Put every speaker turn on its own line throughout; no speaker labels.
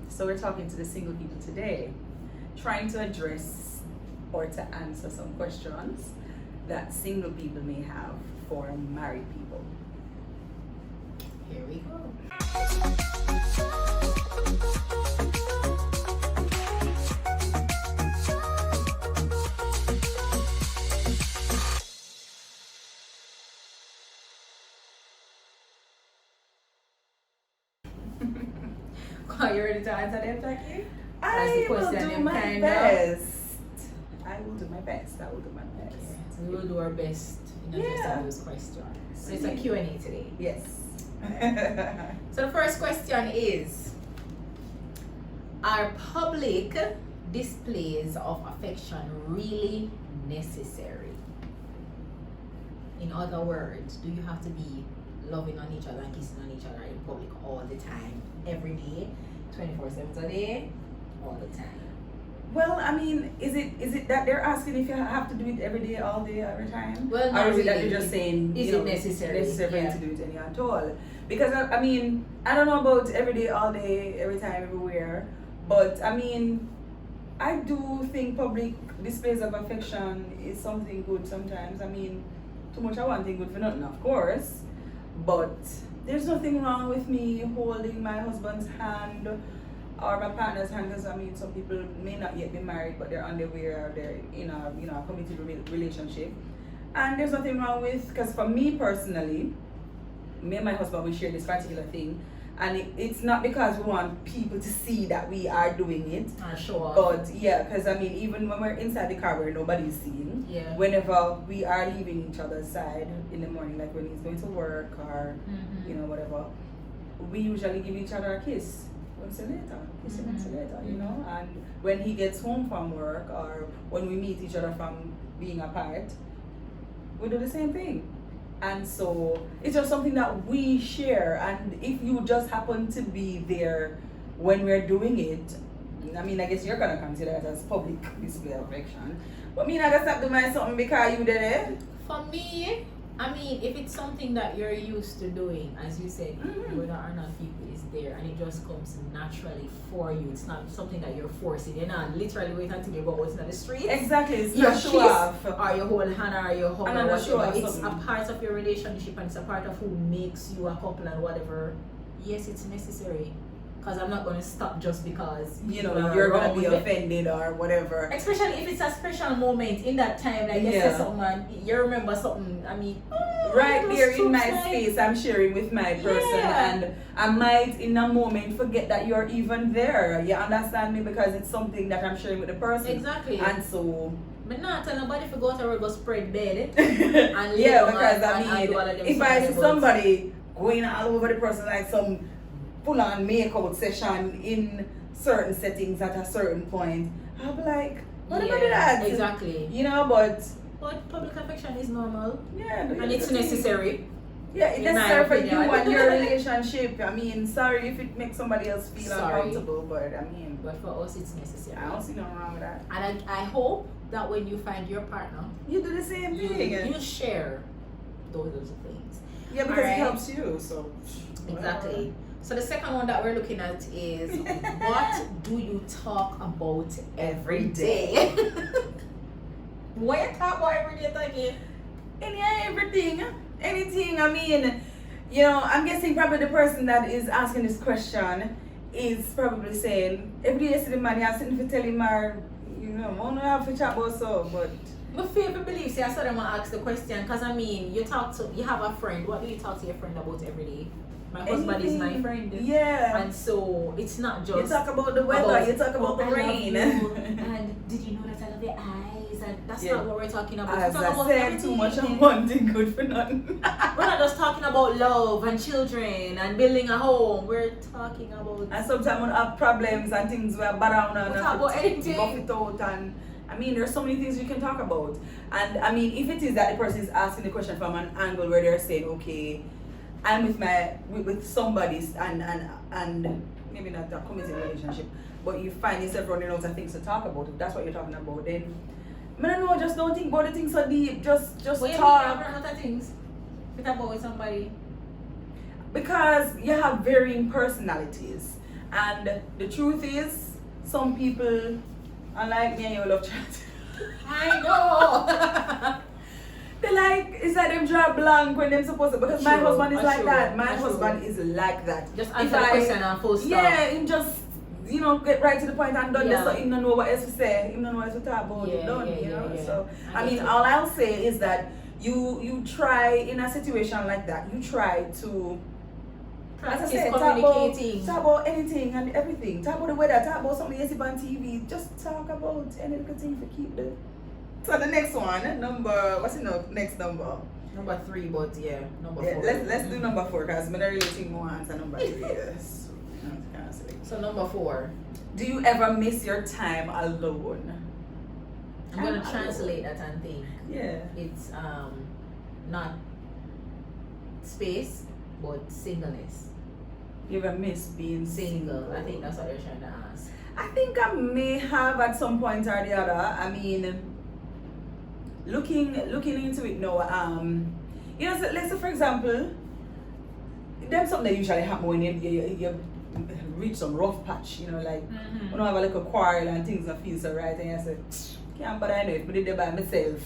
So we're talking to the single people today, trying to address or to answer some questions that single people may have for married people.
Here we go. Are you ready to answer them, Taki?
I will
question
do
them
my
kind of-
best. I will do my best. I will do my best.
So we will do our best in addressing
Yeah.
those questions. So it's a Q&A today.
Yes.
So the first question is, are public displays of affection really necessary? In other words, do you have to be loving on each other and kissing on each other in public all the time, every day, 24/7 a day, all the time?
Well, I mean, is it that they're asking if you have to do it every day, all day, every time?
Well,
or
not
is it that
really.
you're just saying,
Is
you know,
it necessary?
necessary for you
Yeah.
to do it any at all? Because I mean, I don't know about every day, all day, every time, everywhere, but I mean, I do think public displays of affection is something good sometimes. I mean, too much of one thing good for nothing, of course, but there's nothing wrong with me holding my husband's hand or my partner's hand, because I mean, some people may not yet be married, but they're on their way, or they're in a a committed relationship, and there's nothing wrong with, because for me personally, me and my husband, we share this particular thing, and it's not because we want people to see that we are doing it,
Sure.
but yeah, because I mean, even when we're inside the car where nobody's seeing,
Yeah.
whenever we are leaving each other's side in the morning, like when he's going to work or
Mhm.
whatever, we usually give each other a kiss. We'll see later, kiss him and see later, and when he gets home from work or when we meet each other from being apart, we do the same thing. And so it's just something that we share, and if you just happen to be there when we're doing it, I mean, I guess you're gonna consider it as public display of affection. But me not gonna stop doing something because you did it.
For me, I mean, if it's something that you're used to doing, as you said,
Mhm.
whether or not people is there, and it just comes naturally for you, it's not something that you're forcing. You're not literally wait until you go out in the street.
Exactly, it's
You
not
kiss,
show off.
or you hold hand, or you hug, or
Another show
whatever.
off
It's a
something.
part of your relationship, and it's a part of who makes you a couple and whatever. Yes, it's necessary. Because I'm not going to stop just because
You know,
are
you're gonna
around
be
with it.
offended or whatever.
Especially if it's a special moment in that time, like you
Yeah.
say something and you remember something. I mean,
Right
those
there in
two
my
times.
space, I'm sharing with my person,
Yeah.
and I might in a moment forget that you're even there. You understand me? Because it's something that I'm sharing with the person.
Exactly.
And so,
But not tell nobody if you go to road, go spread bed.
yeah, because I
and do all of them
mean, if I see
something about-
somebody going all over the person like some full-on makeout session in certain settings at a certain point, I'll be like, what about that?
Exactly.
You know, but
But public affection is normal.
yeah,
And it's necessary.
Yeah, it's
in my
necessary for you
opinion.
and your relationship. I mean, sorry if it makes somebody else feel
Sorry.
uncomfortable, but I mean,
But for us, it's necessary.
I don't see nothing wrong with that.
And I hope that when you find your partner,
You do the same thing.
you share those things.
Yeah, because
Alright.
it helps you. So
Exactly. So the second one that we're looking at is, what do you talk about every day? What you talk about every day, Taki?
Everything, anything. I mean, I'm guessing probably the person that is asking this question is probably saying every day, the man, you're sitting for tell him, or I don't have to chat about so, but.
My favorite belief, see, I saw them ask the question, because I mean, you have a friend. What do you talk to your friend about every day? My husband is my
Anything.
friend.
Yeah.
And so it's not just
You talk about the weather, you talk about the
I love
rain.
you, and did you know that I love your eyes? And that's
Yeah.
not what we're talking about.
As
We're talking
I
about
said, too much
everything.
of one thing good for nothing.
We're not just talking about love and children and building a home. We're talking about
And sometimes we have problems and things we are bad on and
We talk
have
about
to
anything.
buff it out, and I mean there's so many things you can talk about. And I mean if it is that the person is asking the question from an angle where they're saying, okay, I'm with somebody and maybe not a committed relationship, but you find yourself running out of things to talk about, if that's what you're talking about, then I don't know, just don't think about the things so deep, just
What you mean,
talk.
I've run out of things. We talk about with somebody.
Because you have varying personalities, And the truth is, some people, unlike me and you, love chat.
I know.
They like, it's like them draw blank when they're supposed to, because my
True,
husband is
that's
like
true,
that. My
that's true.
husband is like that.
Just
If
answer the question and full stop.
Yeah, him just, get right to the point and done
Yeah.
this, so him don't know what else to say, him don't know what else to talk about,
Yeah,
it done,
yeah,
you know?
yeah, yeah.
So,
I
I mean,
get it.
all I'll say is that you try, in a situation like that, you try to, as I
Practice
said,
communicating.
talk about anything and everything. Talk about the weather, talk about something you see on TV. Just talk about any little thing to keep the. So the next one, what's the next number?
Number 3, but yeah, number
Yeah,
4.
let's do number 4 because I don't really think more answer number 3. Yes.
So number 4.
Do you ever miss your time alone?
I'm gonna
Time
translate that and think.
Yeah.
It's not space, but singleness.
You ever miss being
Single. I think that's what they're trying to ask.
I think I may have at some point or the other. I mean, looking into it now, so let's say for example, there's something that usually happen when you reach some rough patch, like when I have a little quarrel and things don't feel so right, and you say, can't bother, I know if I did it by myself.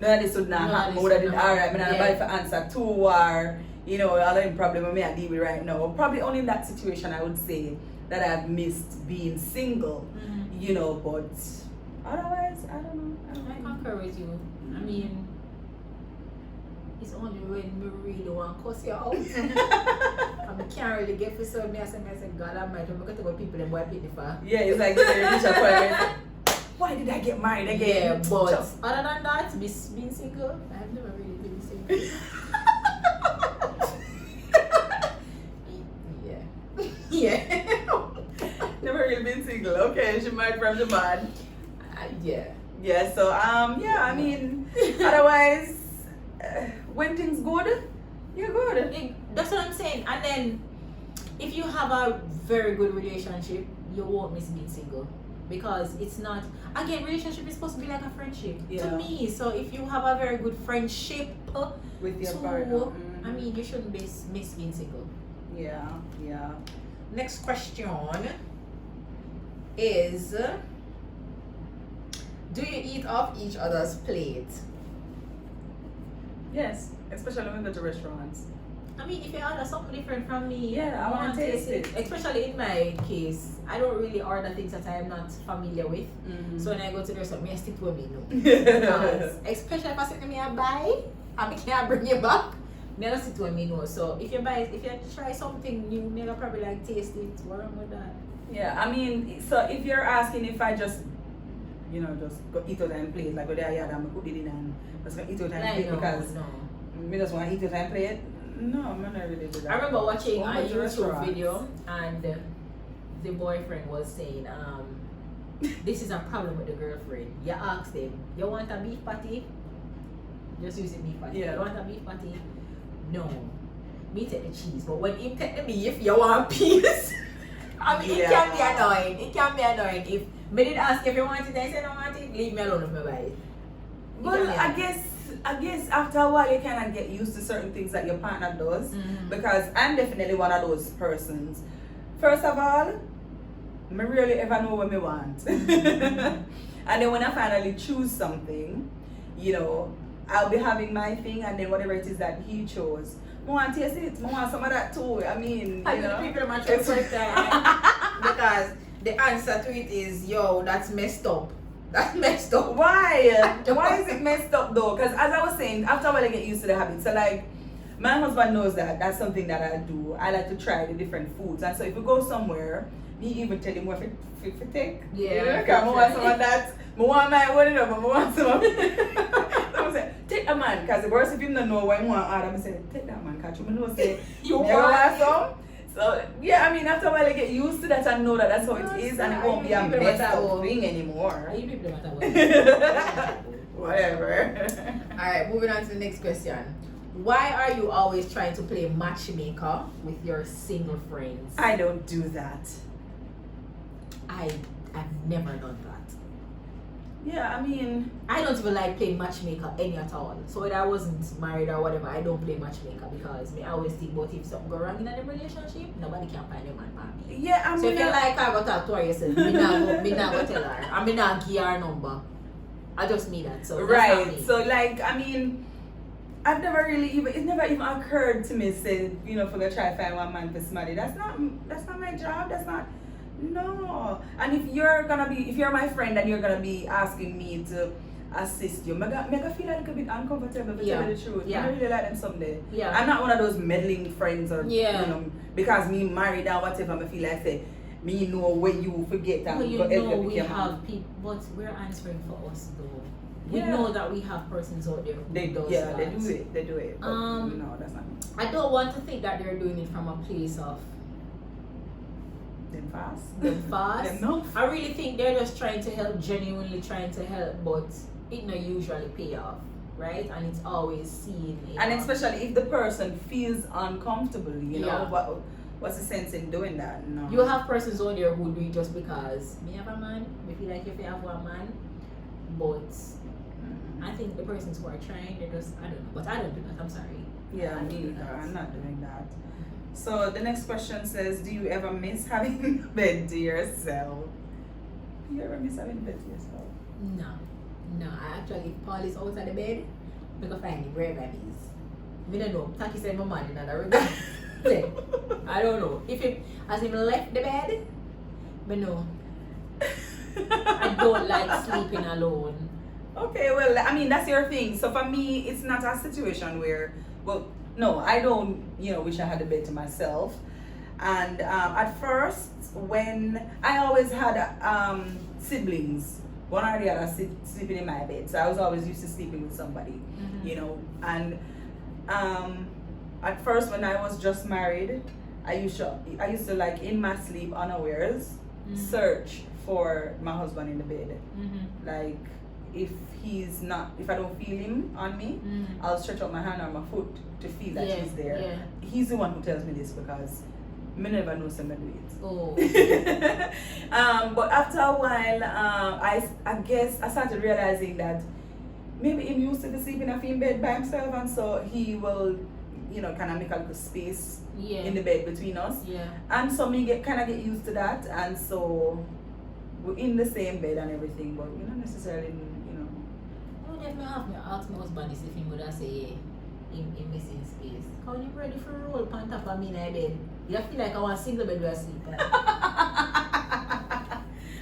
No, this would not happen. I would have did alright, but I'm not for answer 2 or all the problem I deal with right now. Probably only in that situation I would say that I've missed being single, but otherwise, I don't know.
I concur with you. I mean, it's only when we really want to cuss you out. I can't really get for some. I said, God Almighty, I'm going to go people and wipe it for.
Yeah, it's like why did I get married again?
Yeah, but other than that, being single, I've never really been single. Yeah.
Never really been single. Okay, she married from the man.
Yeah.
Yeah, so I mean, otherwise, when things good, you're good.
That's what I'm saying. And then, if you have a very good relationship, you won't miss being single, because it's not. Again, relationship is supposed to be like a friendship to me. So if you have a very good friendship
With your partner,
I mean, you shouldn't miss being single.
Yeah.
Next question is, do you eat off each other's plate?
Yes, especially when we go to restaurants.
I mean, if you order something different from me,
Yeah, I want to taste it.
Especially in my case, I don't really order things that I am not familiar with. So when I go to the restaurant, I stick to what me know. Because especially if I say to me, I buy, I can't bring it back. I don't stick to what me know. So if you try something new, maybe probably like taste it. What wrong with that?
Yeah, I mean, so if you're asking if I just go eat out and plate, like go there, I'm put it in and just go eat out and plate because me just want to eat out and plate. No, I'm not really do that.
I remember watching a YouTube
restaurants.
video and the boyfriend was saying, this is a problem with the girlfriend. You ask them, you want a beef patty? Just using beef patty.
Yeah.
You want a beef patty? No. Me take the cheese, but when him take the beef, you want peace. I mean, it can be annoying. It can be annoying. If me did ask if you want it, I said no want it, leave me alone if I buy it.
Well, I guess after a while you kind of get used to certain things that your partner does, because I'm definitely one of those persons. First of all, I rarely ever know what I want. And then when I finally choose something, I'll be having my thing, and then whatever it is that he chose, I want to taste it. I want some of that too. I mean,
people much first time because the answer to it is, yo, that's messed up. That's messed up.
Why? Why is it messed up though? Because as I was saying, after a while I get used to the habit. So like, my husband knows that that's something that I do. I like to try the different foods, and so if we go somewhere, me even tell him what if take.
Yeah.
I want some of that. I want my one but I want some of it. So I say, take a man, because the worst if you don't know what you want to order, I say, take that man, catch you. I know say,
You
want some? So yeah, I mean after a while I get used to that and know that that's how it is, and it won't be a messed up thing anymore.
Are you people matter
Whatever.
Alright, moving on to the next question. Why are you always trying to play matchmaker with your single friends?
I don't do that.
I've never done that.
Yeah, I mean,
I don't even like playing matchmaker any at all. So whether I wasn't married or whatever, I don't play matchmaker because I always think about if something go wrong in a relationship, nobody can find a man for me.
yeah, I
So
mean,
if you like her, go talk to her yourself. Me not go tell her. I me not give her number. I just mean that. So that's not
right.
me.
So like, I mean, I've never really even, it never even occurred to me say, you know, for the try find one man for somebody. That's not my job. That's not, no. And if you're my friend and you're gonna be asking me to assist you, make I feel a little bit uncomfortable to tell you the truth.
Yeah.
I really like them someday.
Yeah.
I'm not one of those meddling friends or
Yeah.
you know, because me married or whatever, I feel like say me know when you forget and
But you
go help
know
you
we
with your
have
man.
people, but we're answering for us though. We
Yeah.
know that we have persons out there who
They
does
yeah,
that.
they do it. But no, that's not me.
I don't want to think that they're doing it from a place of
Them fast.
them fast.
Them no.
I really think they're just trying to help, genuinely trying to help, but it not usually pay off, right? And it's always seen.
And especially if the person feels uncomfortable, you know,
Yeah.
what's the sense in doing that? No.
You have persons on there who do it just because me have a man, me feel like if you have one man, but I think the persons who are trying, they're just, I don't know, but I don't do that, I'm sorry.
Yeah,
I don't
me
do
either.
that.
I'm not doing that. So the next question says, do you ever miss having a bed to yourself? Do you ever miss having a bed to yourself?
No, I actually, if Paul is out of the bed, we go find him wherever he is. We don't know, Taki said my man in another regard. I don't know. If it, as him left the bed, but no. I don't like sleeping alone.
Okay, well, I mean, that's your thing. So for me, it's not a situation where, well, no, I don't, you know, wish I had a bed to myself. And at first, when I always had siblings, one or the other sleeping in my bed. So I was always used to sleeping with somebody, you know. And at first, when I was just married, I used to like in my sleep unawares search for my husband in the bed. Like if I don't feel him on me, I'll stretch out my hand or my foot to feel that he's there.
Yeah.
He's the one who tells me this because me never know somebody do it.
Oh.
But after a while, I guess I started realizing that maybe he used to be sleeping in bed by himself, and so he will, you know, kind of make a little space in the bed between us.
Yeah.
And so me get used to that, and so we're in the same bed and everything, but we're not necessarily, you know.
Oh, let me ask my husband if he would say in missing space. How you ready for a roll pan top of me in my bed? You feel like I want a single bed where I sleep.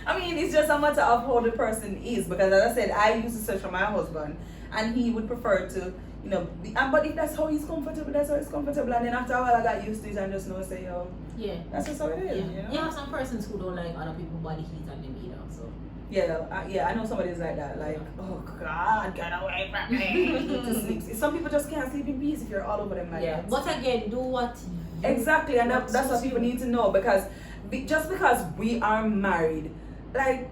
I mean, it's just a matter of how the person is, because as I said, I used to search for my husband, and he would prefer to, you know, but if that's how he's comfortable, that's how he's comfortable, and then after a while I got used to it and just know, say, oh,
yeah,
that's just how it is,
yeah.
you know?
You have some persons who don't like other people's body heat on them either, so.
Yeah, I know somebody's like that, like, oh God, get away from me. To sleep. Some people just can't sleep in peace if you're all over them like that.
But again, do what you
Exactly, and that's what people need to know, because just because we are married, like,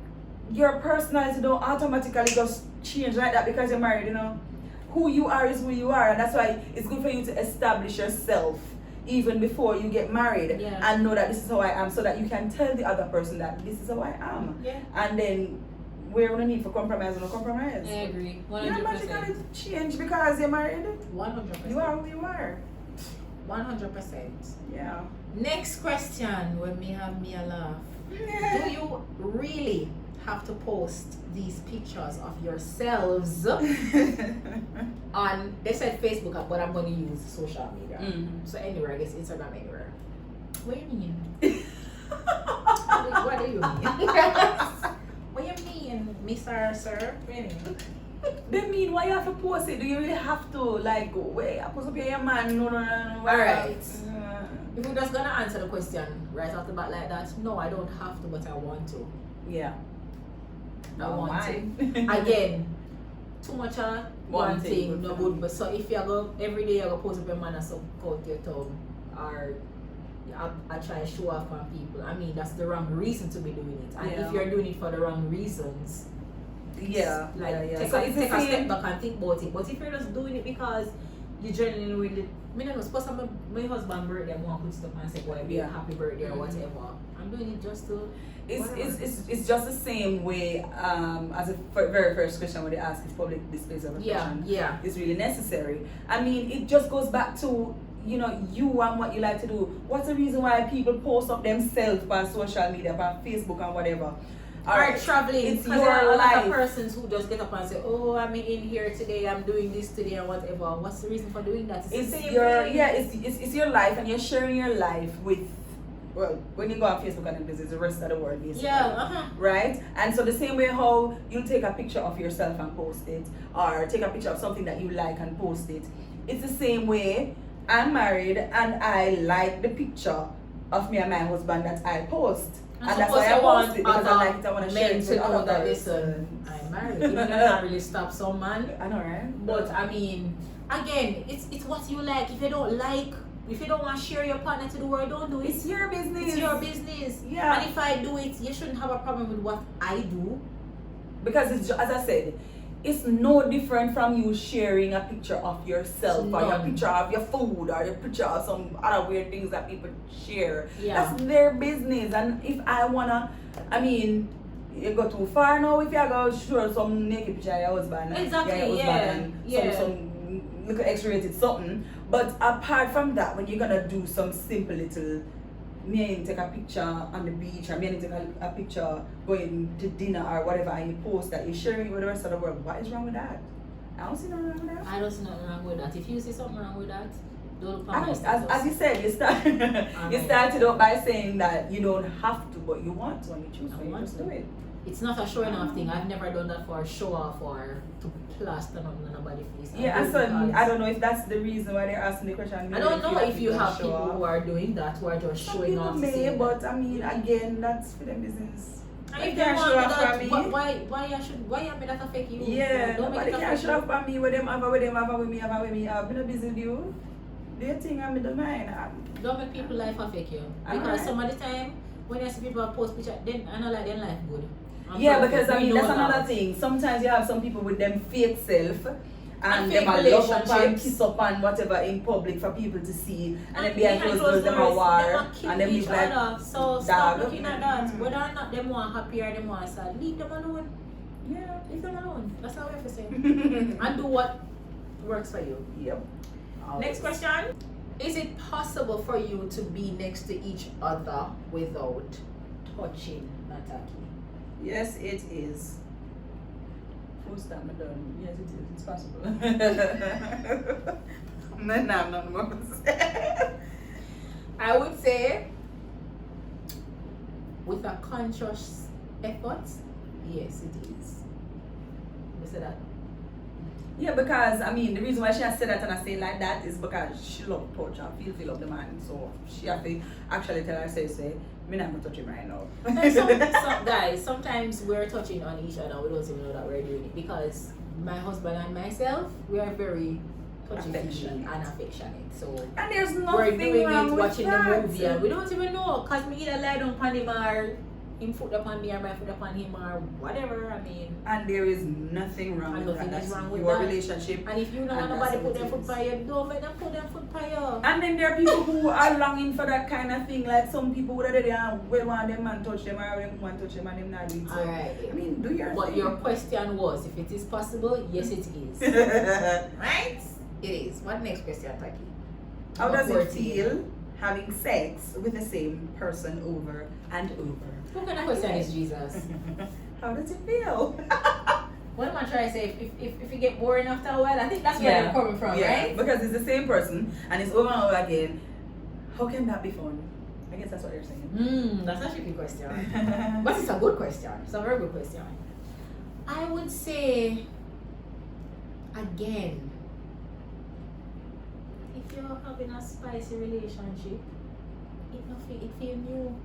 your personality don't automatically just change like that because you're married, you know. Who you are is who you are, and that's why it's good for you to establish yourself even before you get married, and know that this is how I am, so that you can tell the other person that this is how I am.
Yeah.
And then we're gonna need for compromise or no compromise.
I agree. 100%.
You magically change because you're married.
100%.
You are who you are.
100%.
Yeah.
Next question when me have me a laugh. Do you really have to post these pictures of yourselves on, they said Facebook, but I'm going to use social media. So anywhere, I guess Instagram, anywhere. What do you mean? What do you mean? What do you mean, Mr. Sir? What do you mean?
They mean, why you have to post it? Do you really have to, like, wait, I post up your man? No.
Alright. If we're just gonna answer the question right off the bat like that, no, I don't have to, but I want to.
Yeah.
I want to. Again, too much of one thing, no good. But so if you go every day, you go post up your man and so out your tongue, or I try to show off on people. I mean, that's the wrong reason to be doing it. And if you're doing it for the wrong reasons,
take
a step back and think about it. But if you're just doing it because you genuinely really. I don't know, suppose my husband birthday, I want to put stuff and say, boy, be a happy birthday or whatever. I'm doing it just to.
It's just the same way as the very first question when they ask is public displays of affection is really necessary. I mean, it just goes back to you and what you like to do. What's the reason why people post up themselves on social media, on Facebook and whatever?
Or traveling.
It's
because
your
there are a lot
life.
of persons who just get up and say, oh, I'm in here today, I'm doing this today or whatever. What's the reason for doing that?
It's
the same
your
thing.
it's your life, and you're sharing your life with, well, when you go on Facebook and it's the rest of the world basically. Right? And so the same way how you take a picture of yourself and post it, or take a picture of something that you like and post it, it's the same way I'm married and I like the picture of me and my husband that I post. And that's why I post it, because I like it, I want to share it with other
that
person.
listen, I'm married. Even though you can't really stop some man.
I know, right?
But I mean, again, it's what you like. If you don't want to share your partner to the world, don't do it.
It's your business.
It's your business.
Yeah.
And if I do it, you shouldn't have a problem with what I do.
Because it's as I said, it's no different from you sharing a picture of yourself or your picture of your food or your picture of some other weird things that people share.
Yeah.
That's their business. And if I wanna, I mean, you go too far now if you go show some naked picture of your husband.
Exactly,
Your husband and some little X-rated something. But apart from that, when you're gonna do some simple little, me and take a picture on the beach, or me and take a picture going to dinner or whatever, and you post that, you're sharing it with the rest of the world. What is wrong with that? I don't see nothing wrong with that.
I don't see nothing wrong with that. If you see something wrong with that, don't
I don't, as you said, you started out by saying that you don't have to, but you want to, and you choose to, you just do it.
It's not a showing off thing. I've never done that for a show off or to plaster nothing on nobody's face.
Yeah, and so I don't know if that's the reason why they're asking the question.
I don't know if you have people
off.
who are doing that, who are just showing off.
May, but I mean, again, that's for their business.
And if
They
they
can't
want
show off
that,
for me.
why you make that affect you?
Yeah,
don't make
nobody
it
can
affect
show off for me with them, have with them, have with me, have with me. I've been a busy with you. Do you think I'm in the mind?
Don't make people life affect you. Because
Alright.
some of the time, when I see people post picture, then I know like their life good.
Yeah, because I mean, that's
that.
another thing. Sometimes you have some people with them fake self, and
fake
them a love up and
relationships.
kiss up and whatever in public for people to see, and then
behind
behind closed doors them a
doors,
war,
them a
and them
kill
live
each
like
other. So stop
dog.
looking at that. Whether or not them want happy or them want sad, leave them alone.
Yeah.
Leave them alone. That's how we have to say. And do what works for you.
Yep.
Next question. Is it possible for you to be next to each other without touching, Nataki?
Yes, it is. Full stop, I'm done. Yes, it is. It's possible. No, I'm not more to say.
I would say, with a conscious effort, yes, it is. You say that?
Yeah, because I mean, the reason why she has said that and I say like that is because she love touch and feel love the man, so she have to actually tell herself, say, me not gonna touch him right now.
And some guys, sometimes we're touching on each other, we don't even know that we're doing it, because my husband and myself, we are very touchy and affectionate. So
And there's
we're
nothing
doing
wrong
it,
with
watching
that.
the movie, and we don't even know, because me either lie down upon him or him foot upon me or my foot upon him or whatever. I mean,
And there is nothing wrong
And
with
nothing
that.
is
That's
wrong with
your
that.
relationship.
and if you don't want
And
nobody
that's
put
what
their
it
foot
is.
by you, don't make them put their foot by you.
And then there are people who are longing for that kind of thing. Like some people would have and we want them man touch them or them want touch them and them not do it. So,
Alright.
I mean, do your
But
thing.
your question was, if it is possible, yes it is. Right? It is. What next question, Taki?
How does it
14.
feel having sex with the same person over and over?
What kind of question is Jesus?
How does it feel?
What am I trying to say? If you get boring after a while, I think that's where they're coming from, right?
Because it's the same person and it's over and over again. How can that be fun? I guess that's what you're saying.
That's a tricky question. But it's a good question. It's a very good question. I would say, again, if you're having a spicy relationship, it feel new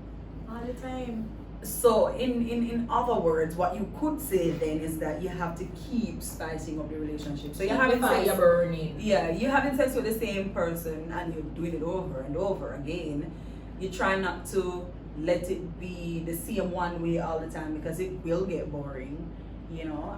all the time.
So in other words, what you could say then is that you have to keep spicing up the relationship. So you're having sex.
You're burning.
Yeah, you're having sex with the same person and you're doing it over and over again. You try not to let it be the same one way all the time because it will get boring, you know.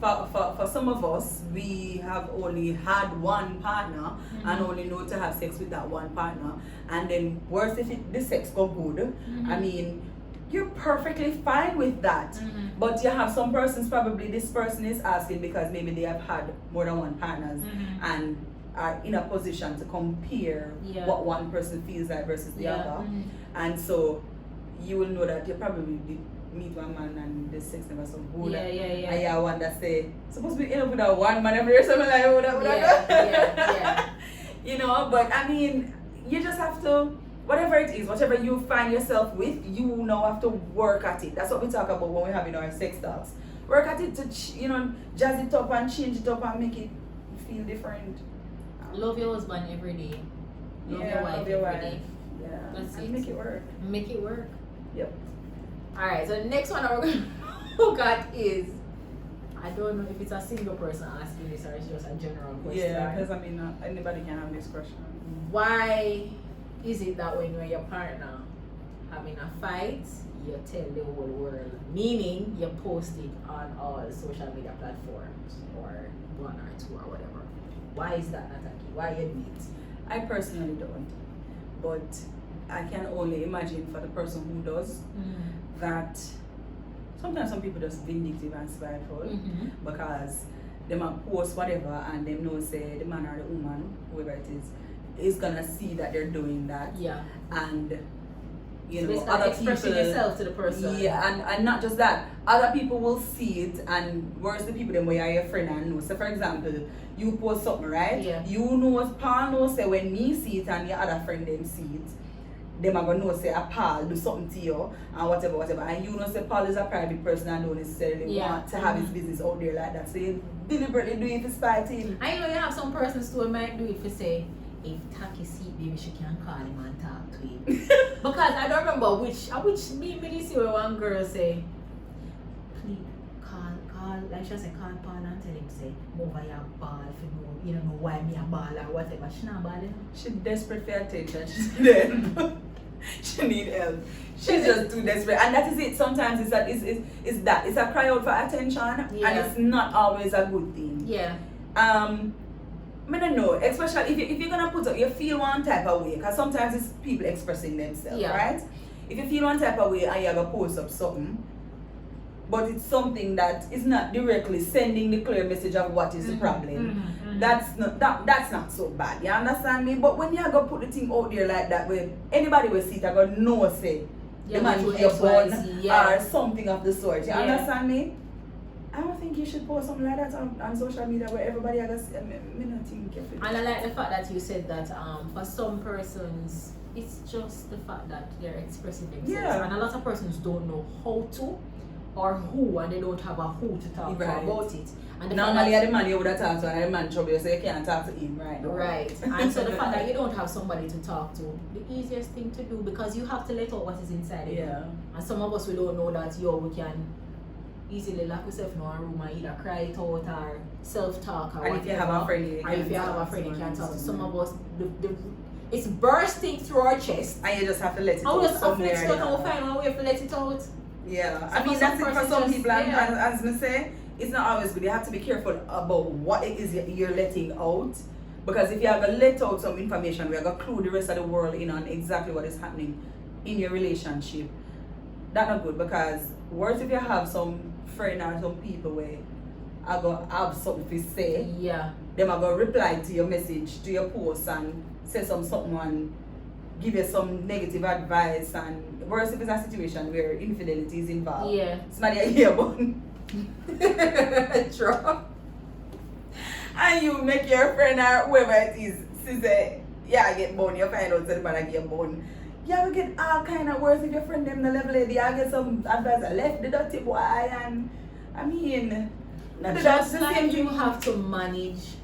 for some of us, we have only had one partner and only know to have sex with that one partner. And then worse if the sex go good. I mean, you're perfectly fine with that. But you have some persons, probably this person is asking because maybe they have had more than one partners and are in a position to compare what one person feels like versus the other. And so you will know that you probably did meet one man and the sex never so good. And you one that say, supposed to be in love with that one man every year, something like that. You know, but I mean, you just have to, whatever it is, whatever you find yourself with, you now have to work at it. That's what we talk about when we have in our sex talks. Work at it to, you know, jazz it up and change it up and make it feel different.
Love your husband every day. Love your wife every day.
Yeah.
That's
and
it.
make it work.
Make it work.
Yep.
Alright, so the next one we're going to look at is, I don't know if it's a single person asking this or it's just a general question.
Yeah, because I mean, anybody can have this question.
Why is it that when you're your partner having a fight, you tell the whole world? Meaning, you post it on all social media platforms or one or two or whatever. Why is that, Nataki? Why you do it?
I personally don't. But I can only imagine for the person who does that sometimes some people just vindictive and spiteful because they might post whatever and they know say the man or the woman, whoever it is gonna see that they're doing that.
Yeah.
And you
So
know,
it's
other
expressing
people,
yourself to the person.
Yeah, and not just that, other people will see it, and worse the people them where are your friend and know. So for example, you post something, right?
Yeah.
You know, Paul knows say when me see it and your other friend them see it, them are gonna know say Paul do something to you and whatever, and you know say Paul is a private person and don't necessarily want to have his business out there like that. So you deliberately do it to spite him.
I know you have some persons who might do it for say, if Taki see it, maybe she can call him and talk to him. Because I don't remember which me see where one girl say, please call, like she say call Paul and tell him say, move your ball if you don't know why me a ball or whatever. She not balling.
She's desperate for attention. She's dead. She need help. She's just too desperate, and that is it. Sometimes it's a cry out for attention, and it's not always a good thing.
Yeah.
I don't know, especially if you're gonna put up, you feel one type of way, because sometimes it's people expressing themselves, right? If you feel one type of way and you're gonna post up something, but it's something that is not directly sending the clear message of what is the problem, that's not so bad. You understand me? But when you're gonna put the thing out there like that, where anybody will see it, I gonna know say the man your bun or something of the sort. You understand me? I don't think you should post something like that on social media where everybody has me not think of it.
And I like the fact that you said that for some persons it's just the fact that they're expressing themselves.
Yeah.
And a lot of persons don't know how to or who, and they don't have a who to talk to about it. And
normally the man you would have talked to and the man trouble, so you can't talk to him right now.
Right. And so the fact that you don't have somebody to talk to, the easiest thing to do, because you have to let out what is inside of you. And some of us we don't know that we can easily lock yourself in a room and either cry it out or self-talk or
and
whatever.
If you have a friend,
you can talk to. Some of us, it's bursting through our chest.
And you just have to let it
out.
out somewhere.
And find a way to let it out.
Yeah,
So
I mean that's it for some people. As I say, it's not always good. You have to be careful about what it is you're letting out. Because if you are going to let out some information, we are going to clue the rest of the world in on exactly what is happening in your relationship. That's not good, because worse if you have some friend or some people where are going to have something to say.
Yeah.
Them are going to reply to your message, to your post, and say something and give you some negative advice. And worse if it's a situation where infidelity is involved.
Yeah.
Somebody a hear about true. And you make your friend or whoever it is say, yeah, I get bone, you find out that man get bone. You will get all kind of worse if your friend them the level lady. You get some advice I left the dirty boy, and I mean
just like you have to manage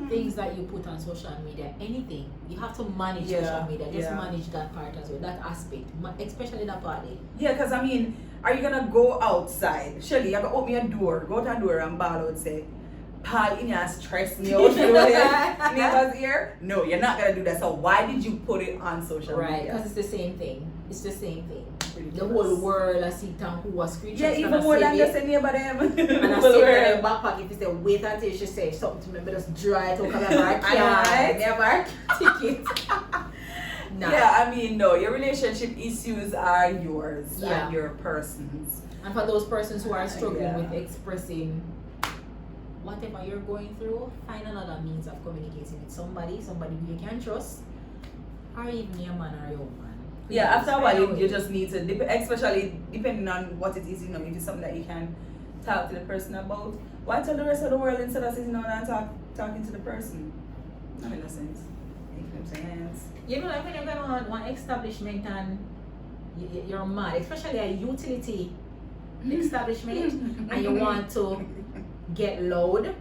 things that you put on social media, anything. You have to manage social media. Just manage that part as well, that aspect, especially that part.
Yeah, because I mean, are you gonna go outside? Shelly, you're gonna open your door, go to a door and ball out, say, Paul, in your stress me out neighbors here? No, you're not gonna do that. So why did you put it on social media?
Right, because it's the same thing. It's the same thing.
Ridiculous.
The whole world, I see who was screenshots.
Yeah, even more than just a neighbor them.
And I see her in the backpack, if you say, wait until she say something to me, but just dry to come back.
Right?
Never ticket. Nah.
Yeah, I mean, no, your relationship issues are yours
Yeah.
and your person's.
And for those persons who are struggling
Yeah.
with expressing whatever you're going through, find another means of communicating with somebody who you can trust, or even your man or your woman.
Yeah, after a
Find
while,
way.
you just need to, especially depending on what it is, if it's something that you can talk to the person about. Why tell the rest of the world instead of sitting down and talking to the person? That makes no sense. You know what I'm saying?
You know, like when you're going on one establishment and you're mad, especially a utility establishment, and you want to get loud,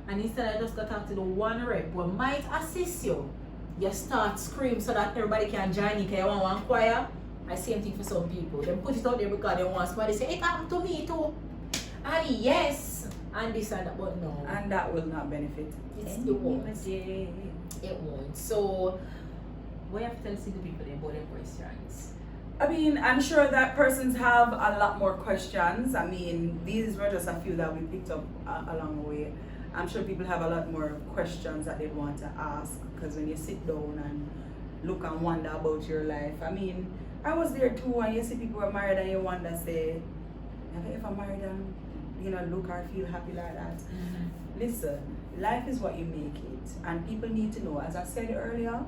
and instead of just go talk to the one rep who might assist you, you start scream so that everybody can join you because you want one choir. I same thing for some people. They put it out there because they want somebody to say, it happened to me too. And yes, and this and that, but no.
And that will not benefit.
It won't. It won't. So, we have to tell the people about their questions.
I mean, I'm sure that persons have a lot more questions. I mean, these were just a few that we picked up along the way. I'm sure people have a lot more questions that they want to ask, because when you sit down and look and wonder about your life, I mean, I was there too, and you see people who are married and you wonder, say, have you ever married and look or feel happy like that?
Mm-hmm.
Listen, life is what you make it, and people need to know, as I said earlier,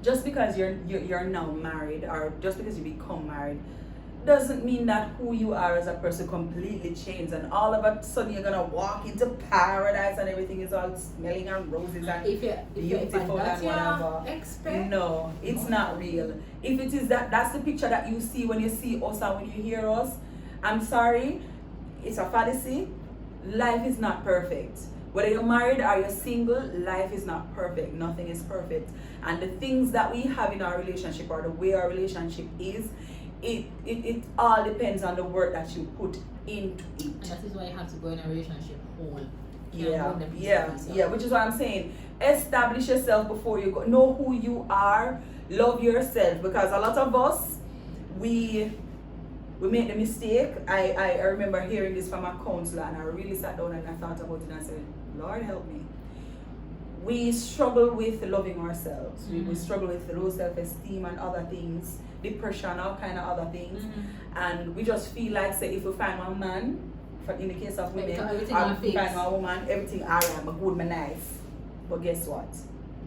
just because you're now married, or just because you become married, doesn't mean that who you are as a person completely changed, and all of a sudden you're gonna walk into paradise and everything is all smelling and roses and beautiful and whatever.
Expect.
No, it's not real. If it is that's the picture that you see when you see us and when you hear us, I'm sorry, it's a fallacy. Life is not perfect. Whether you're married or you're single, life is not perfect. Nothing is perfect. And the things that we have in our relationship, or the way our relationship is, it all depends on the work that you put into it.
And that is why you have to go in a relationship whole.
Yeah, which is what I'm saying. Establish yourself before you go. Know who you are. Love yourself, because a lot of us, we made the mistake. I remember hearing this from a counselor, and I really sat down and I thought about it and I said, Lord help me. We struggle with loving ourselves.
Mm-hmm.
We struggle with low self-esteem and other things, depression, all kind of other things.
Mm-hmm.
And we just feel like, say, if we find one man, in the case of women, or if we find one woman, everything alright, I'm good, I'm nice. But guess what?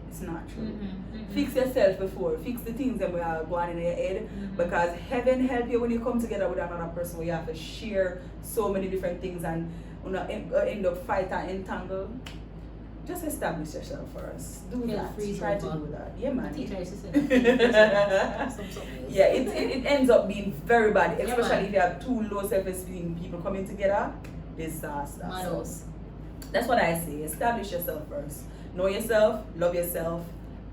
It's not true.
Mm-hmm. Mm-hmm.
Fix yourself before. Fix the things that we are going in your head.
Mm-hmm.
Because heaven help you when you come together with another person where you have to share so many different things and end up fight and entangle. Just establish yourself first. Do
Yeah,
that. Try to do that. Yeah, man.
Teacher used to say
Yeah, it ends up being very bad,
Yeah,
especially
man.
if you have two low self-esteem people coming together. Disaster.
Models.
That's what I say. Establish yourself first. Know yourself, love yourself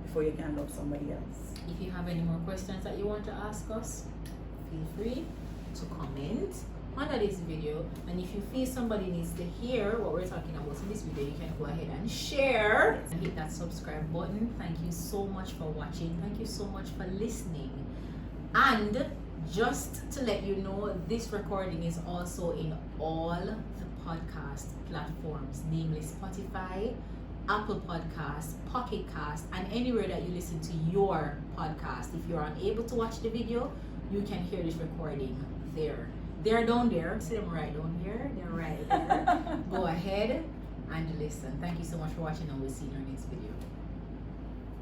before you can love somebody else.
If you have any more questions that you want to ask us, feel free to comment under this video. And if you feel somebody needs to hear what we're talking about in this video, you can go ahead and share and hit that subscribe button. Thank you so much for watching. Thank you so much for listening. And just to let you know, this recording is also in all the podcast platforms, namely Spotify, Apple Podcasts, Pocket Cast, and anywhere that you listen to your podcast. If you're unable to watch the video, you can hear this recording there. They're down there. See them right down here. They're right there. Go ahead and listen. Thank you so much for watching, and we'll see you in our next video.